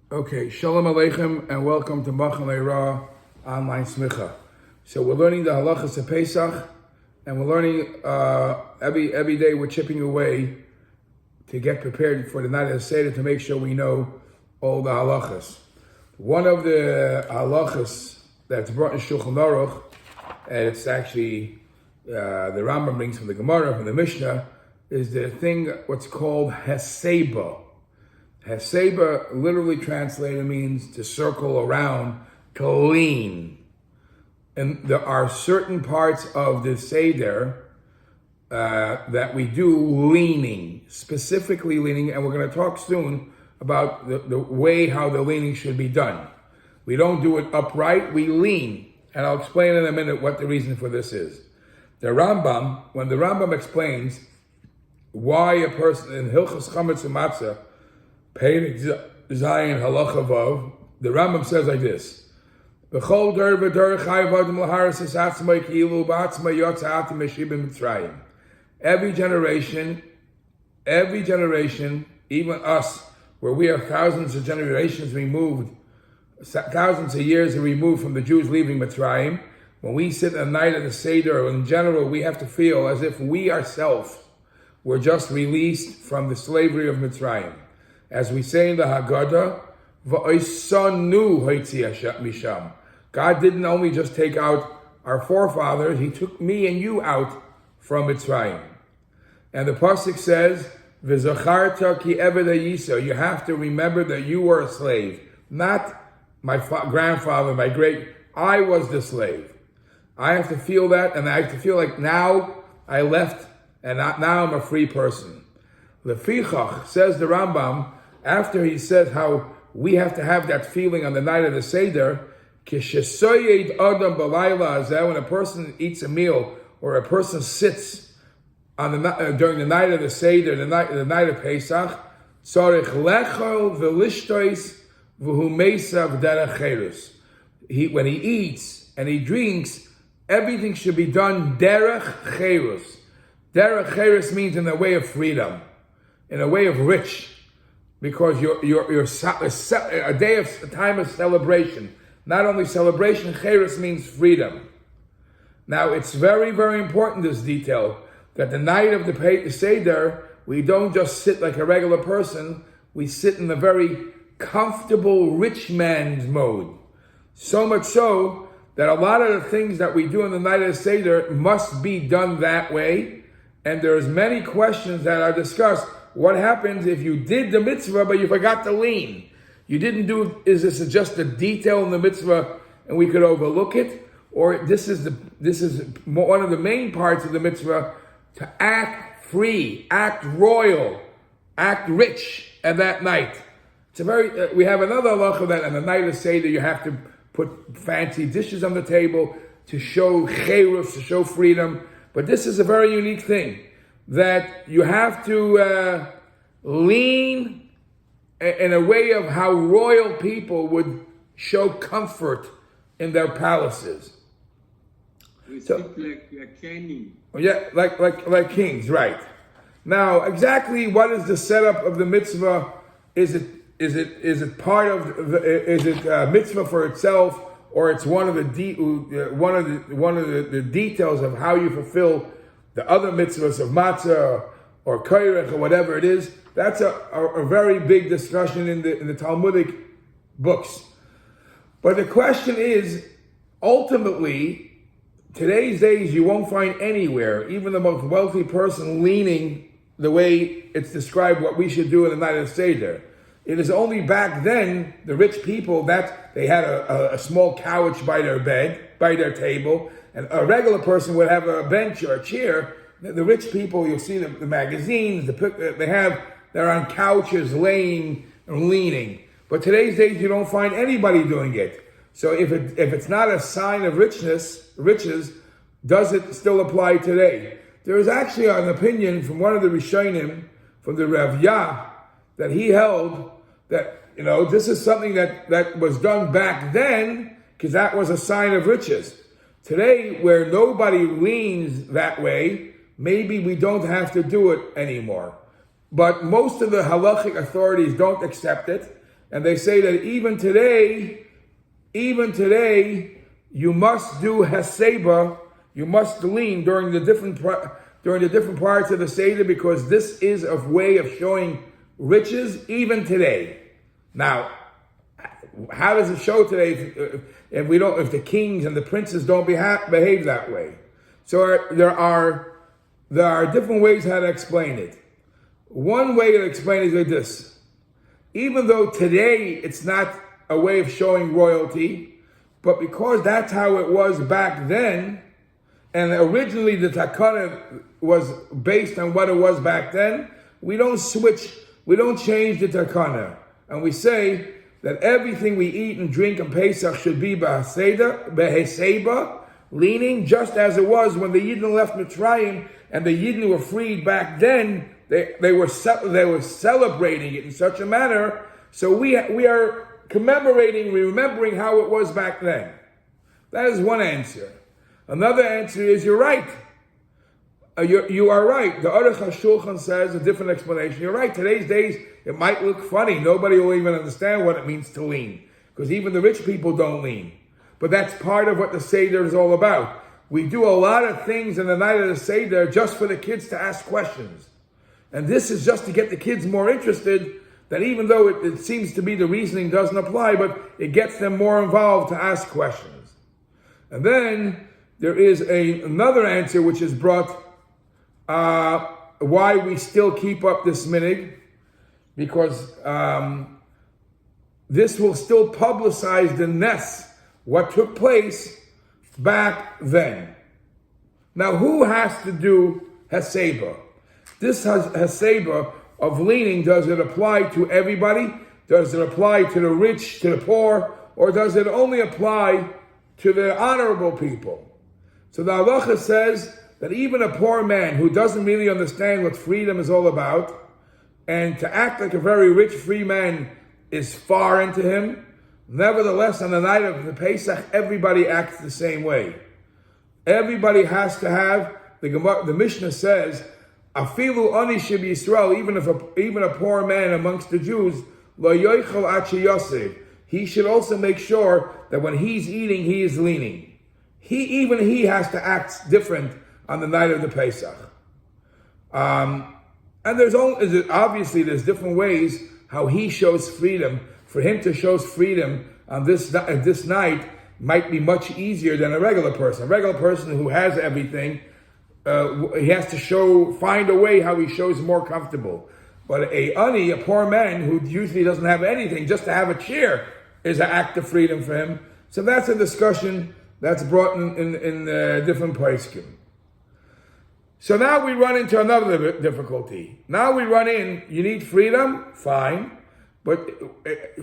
Okay, Shalom Aleichem and welcome to Machan Leira online smicha. So we're learning the halachas of Pesach, and we're learning every day we're chipping away to get prepared for the night of the Seder to make sure we know all the halachas. One of the halachas that's brought in Shulchan Aruch, and it's actually the Rambam brings from the Gemara, from the Mishnah, is the thing what's called hasiba. Hasiba literally translated means to circle around, to lean. And there are certain parts of the Seder that we do leaning, specifically leaning, and we're going to talk soon about the way how the leaning should be done. We don't do it upright, we lean. And I'll explain in a minute what the reason for this is. The Rambam, when the Rambam explains why a person in Hilchos Chametz U'Matzah, Pei Zayin Halacha Vav, the Rambam says like this: B'chol der v'der chayav adam l'haris es atzmai ki'ilu b'atzmai yotza atim meshibim Mitzrayim. Every generation, even us, where we are thousands of generations removed, thousands of years removed from the Jews leaving Mitzrayim, when we sit at the night of the Seder, or in general, we have to feel as if we ourselves were just released from the slavery of Mitzrayim. As we say in the Haggadah, V'oisanu hoitzi misham. God didn't only just take out our forefathers, He took me and you out from Mitzrayim. And the pasuk says, V'zacharta ki eved yiso. You have to remember that you were a slave, not my grandfather, my great. I was the slave. I have to feel that, and I have to feel like now I left, and now I'm a free person. Lefichach, says the Rambam, after he says how we have to have that feeling on the night of the Seder, kishesoyed adam balayla azeh, when a person eats a meal or a person sits on the during the night of the Seder, the night of Pesach, tzarich lechol v'lishtois v'humesav derech cherus. When he eats and he drinks, everything should be done derech cherus. Derech cherus means in the way of freedom, in a way of rich. Because a time of celebration. Not only celebration, Cheres means freedom. Now, it's very, very important, this detail, that the night of the Seder, we don't just sit like a regular person, we sit in a very comfortable rich man's mode. So much so that a lot of the things that we do on the night of the Seder must be done that way, and there's many questions that are discussed. What happens if you did the mitzvah but you forgot to lean? You didn't do. Is this just a detail in the mitzvah and we could overlook it, or this is one of the main parts of the mitzvah, to act free, act royal, act rich at that night? It's a very. We have another halacha that on the night of Seder you have to put fancy dishes on the table to show cherus, to show freedom. But this is a very unique thing, that you have to lean in a way of how royal people would show comfort in their palaces. We speak like king. Yeah, like kings, right? Now, exactly what is the setup of the mitzvah? Is it part of is it a mitzvah for itself, or it's one of the details of how you fulfill the other mitzvahs of matzah or kairech or whatever it is? That's a very big discussion in the Talmudic books. But the question is, ultimately, today's days you won't find anywhere, even the most wealthy person, leaning the way it's described what we should do in the night of Seder. It is only back then, the rich people, that they had a small couch by their bed, by their table, and a regular person would have a bench or a chair. The rich people, you'll see the magazines, they're on couches, laying and leaning. But today's days, you don't find anybody doing it. So if it's not a sign of riches, does it still apply today? There is actually an opinion from one of the Rishonim, from the Rav Yah, that he held that, this is something that was done back then, because that was a sign of riches. Today, where nobody leans that way, maybe we don't have to do it anymore. But most of the halachic authorities don't accept it, And they say that even today, you must do hasiba, you must lean during the different parts of the Seder, because this is a way of showing riches even today. Now, how does it show today if the kings and the princes don't behave that way? So there are different ways how to explain it. One way to explain it is like this: even though today it's not a way of showing royalty, but because that's how it was back then, and originally the takana was based on what it was back then, we don't change the takana, and we say that everything we eat and drink on Pesach should be beheseba, leaning just as it was when the Yidden left Mitzrayim and the Yidden were freed back then. They were celebrating it in such a manner. So we are commemorating, remembering how it was back then. That is one answer. Another answer is you're right. You are right. The Aruch HaShulchan says a different explanation. You're right. Today's days, it might look funny. Nobody will even understand what it means to lean, because even the rich people don't lean. But that's part of what the Seder is all about. We do a lot of things in the night of the Seder just for the kids to ask questions. And this is just to get the kids more interested, that even though it seems to be the reasoning doesn't apply, but it gets them more involved to ask questions. And then there is another answer which is brought why we still keep up this minhag, because this will still publicize the nes, what took place back then. Now, who has to do hasiba? This hasiba of leaning, does it apply to everybody? Does it apply to the rich, to the poor, or does it only apply to the honorable people? So the halacha says that even a poor man who doesn't really understand what freedom is all about, and to act like a very rich free man is far into him, nevertheless, on the night of the Pesach, everybody acts the same way. Everybody has to have, the Mishnah says, afilu ani sheb Yisrael, even a poor man amongst the Jews, lo yoichel ad sheyaseh, he should also make sure that when he's eating, he is leaning. He has to act different on the night of the Pesach. And there's different ways how he shows freedom. For him to show freedom on this night might be much easier than a regular person. A regular person who has everything, he has to find a way how he shows more comfortable. But a poor man who usually doesn't have anything, just to have a chair is an act of freedom for him. So that's a discussion that's brought in different places. So now we run into another difficulty. Now we run in, you need freedom, fine, but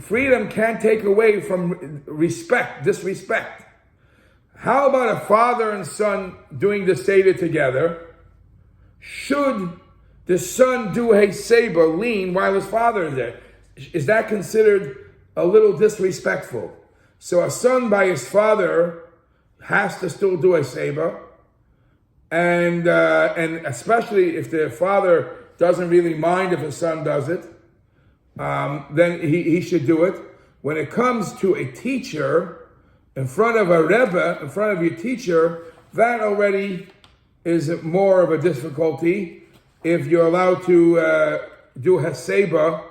freedom can't take away from disrespect. How about a father and son doing the Seder together? Should the son do a Seder, lean, while his father is there? Is that considered a little disrespectful? So a son by his father has to still do a Seder, and especially if the father doesn't really mind if his son does it, then he should do it. When it comes to a teacher, in front of a Rebbe, in front of your teacher, that already is more of a difficulty if you're allowed to do Haseba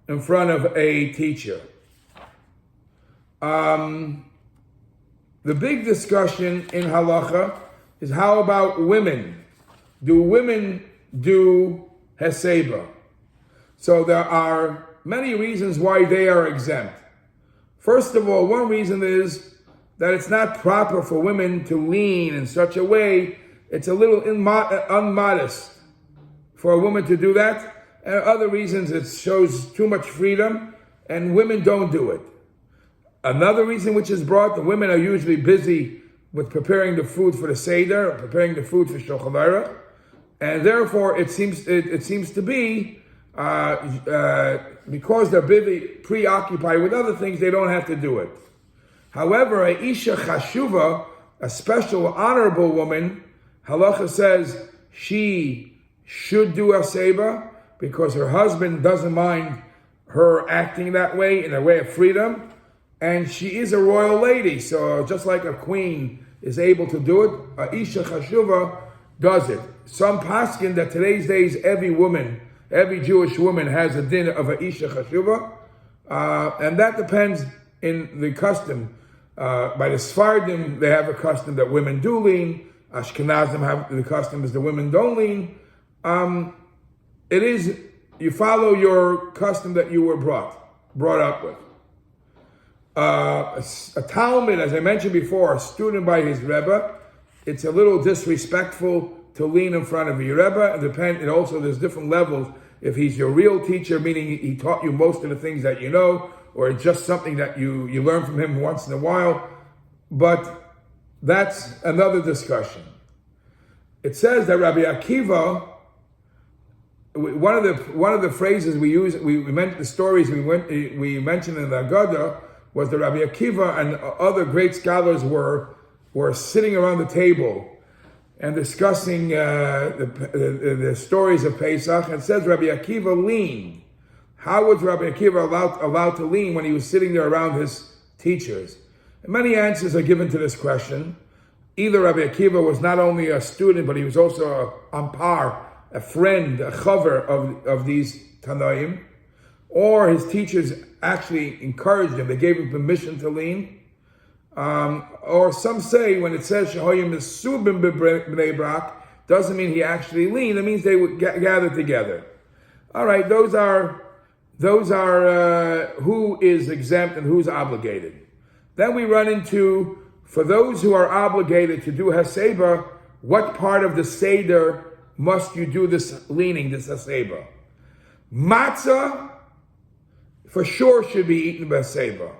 in front of a teacher. The big discussion in halacha is how about women? Do women do Haseba? So there are many reasons why they are exempt. First of all, one reason is that it's not proper for women to lean in such a way. It's a little unmodest for a woman to do that. And other reasons, it shows too much freedom, and women don't do it. Another reason which is brought, the women are usually busy with preparing the food for the Seder, preparing the food for Shulchan Aruch, and therefore it seems to be because they're busy, preoccupied with other things, they don't have to do it. However, a isha chashuva, a special honorable woman, halacha says she should do a seba because her husband doesn't mind her acting that way in a way of freedom. And she is a royal lady, so just like a queen is able to do it, a Isha Chashuva does it. Some paskin that today's days every Jewish woman has a din of a Isha Chashuva, and that depends in the custom. By the Sephardim, they have a custom that women do lean. Ashkenazim have the custom is the women don't lean. It is, you follow your custom that you were brought up with. A Talmud, as I mentioned before, a student by his Rebbe, it's a little disrespectful to lean in front of your Rebbe. And also there's different levels. If he's your real teacher, meaning he taught you most of the things that you know, or it's just something that you learn from him once in a while. But that's another discussion. It says that Rabbi Akiva, one of the phrases we use, we meant the stories we mentioned in the Agada, was that Rabbi Akiva and other great scholars were sitting around the table and discussing the stories of Pesach. And it says Rabbi Akiva leaned. How was Rabbi Akiva allowed to lean when he was sitting there around his teachers? And many answers are given to this question. Either Rabbi Akiva was not only a student, but he was also on par, a friend, a chaver of these Tanaim, or his teachers actually encouraged him. They gave him permission to lean. Or some say when it says Shehoyim Mesubim B'nei Brak, doesn't mean he actually leaned. It means they would gather together. All right, those are who is exempt and who's obligated. Then we run into, for those who are obligated to do Haseba, what part of the Seder must you do this leaning, this Haseba? Matzah, for sure, should be eaten by Haseba.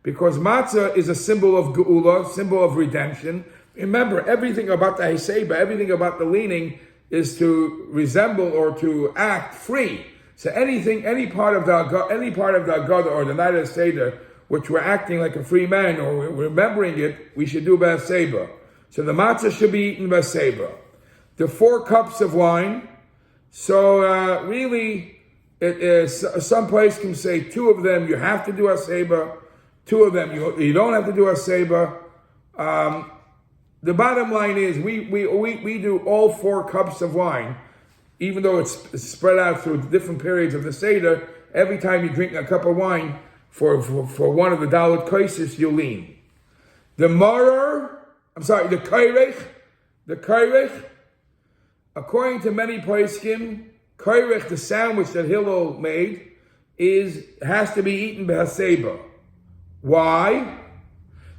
Because matzah is a symbol of geula, symbol of redemption. Remember, everything about the Haseba, everything about the leaning is to resemble or to act free. So any part of the Agada or the night of the Seder, which we're acting like a free man or we're remembering it, we should do B'Haseba. So the matzah should be eaten B'Haseba. The 4 cups of wine. So really, it is, some place can say 2 of them you have to do Haseba, 2 of them you don't have to do Haseba. The bottom line is we do all 4 cups of wine, even though it's spread out through different periods of the Seder. Every time you drink a cup of wine, for one of the Dalet Kaisis, you lean. The kairech, according to many poskim, kairech, the sandwich that Hillel made, has to be eaten b'haseba. Why?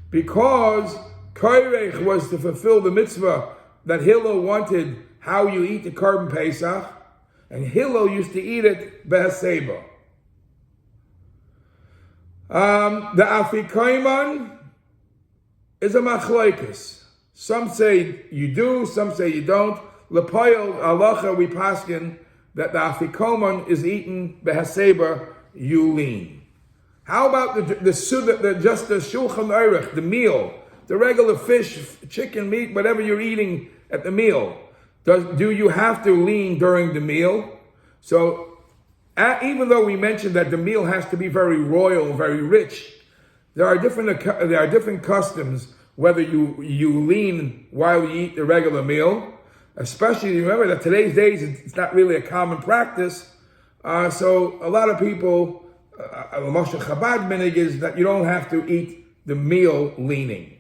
Because kairech was to fulfill the mitzvah that Hillel wanted, how you eat the Korban Pesach, and Hillel used to eat it b'haseba. The Afikoman is a machlokes. Some say you do, some say you don't. L'poyel halacha we paskin that the Afikoman is eaten b'haseba, you lean. How about the shulchan aruch, the meal, the regular fish, chicken, meat, whatever you're eating at the meal? Do you have to lean during the meal? So even though we mentioned that the meal has to be very royal, very rich, there are different customs whether you lean while you eat the regular meal. Especially, remember that today's days it's not really a common practice. So a lot of people, Moshe Chabad minig is that you don't have to eat the meal leaning.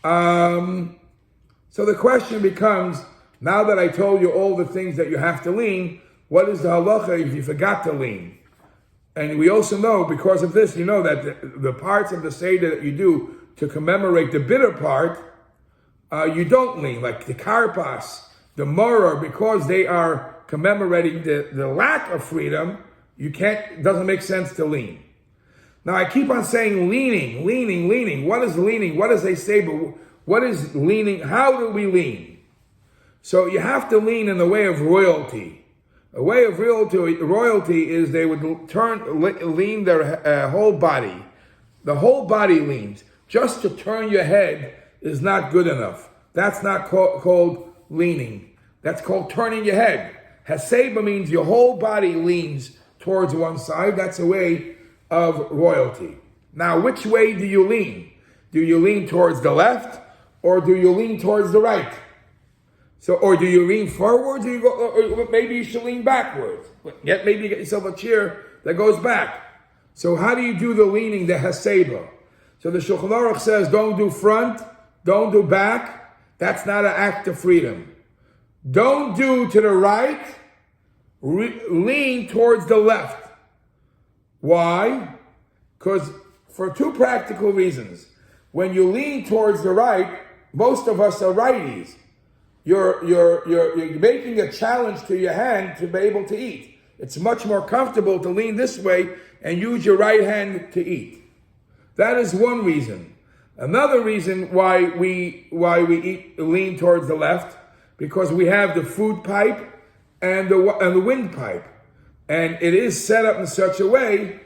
So the question becomes, now that I told you all the things that you have to lean, what is the halacha if you forgot to lean? And we also know, because of this, you know that the parts of the Seder that you do to commemorate the bitter part, you don't lean, like the karpas, the moror, because they are commemorating the lack of freedom, it doesn't make sense to lean. Now I keep on saying leaning. What is leaning? What is a Seder? What is leaning? How do we lean? So you have to lean in the way of royalty. A way of royalty is they would lean their whole body. The whole body leans. Just to turn your head is not good enough. That's not called leaning. That's called turning your head. Haseba means your whole body leans towards one side. That's a way of royalty. Now, which way do you lean? Do you lean towards the left or do you lean towards the right? So, or do you lean forward? Do you go, or maybe you should lean backwards. Yet maybe you get yourself a chair that goes back. So how do you do the leaning, the hasiba? So the Shulchan Aruch says, don't do front, don't do back. That's not an act of freedom. Don't do to the right, lean towards the left. Why? Because for two practical reasons. When you lean towards the right, most of us are righties. You're making a challenge to your hand to be able to eat. It's much more comfortable to lean this way and use your right hand to eat. That is one reason. Another reason why we lean towards the left, because we have the food pipe and the wind pipe, and it is set up in such a way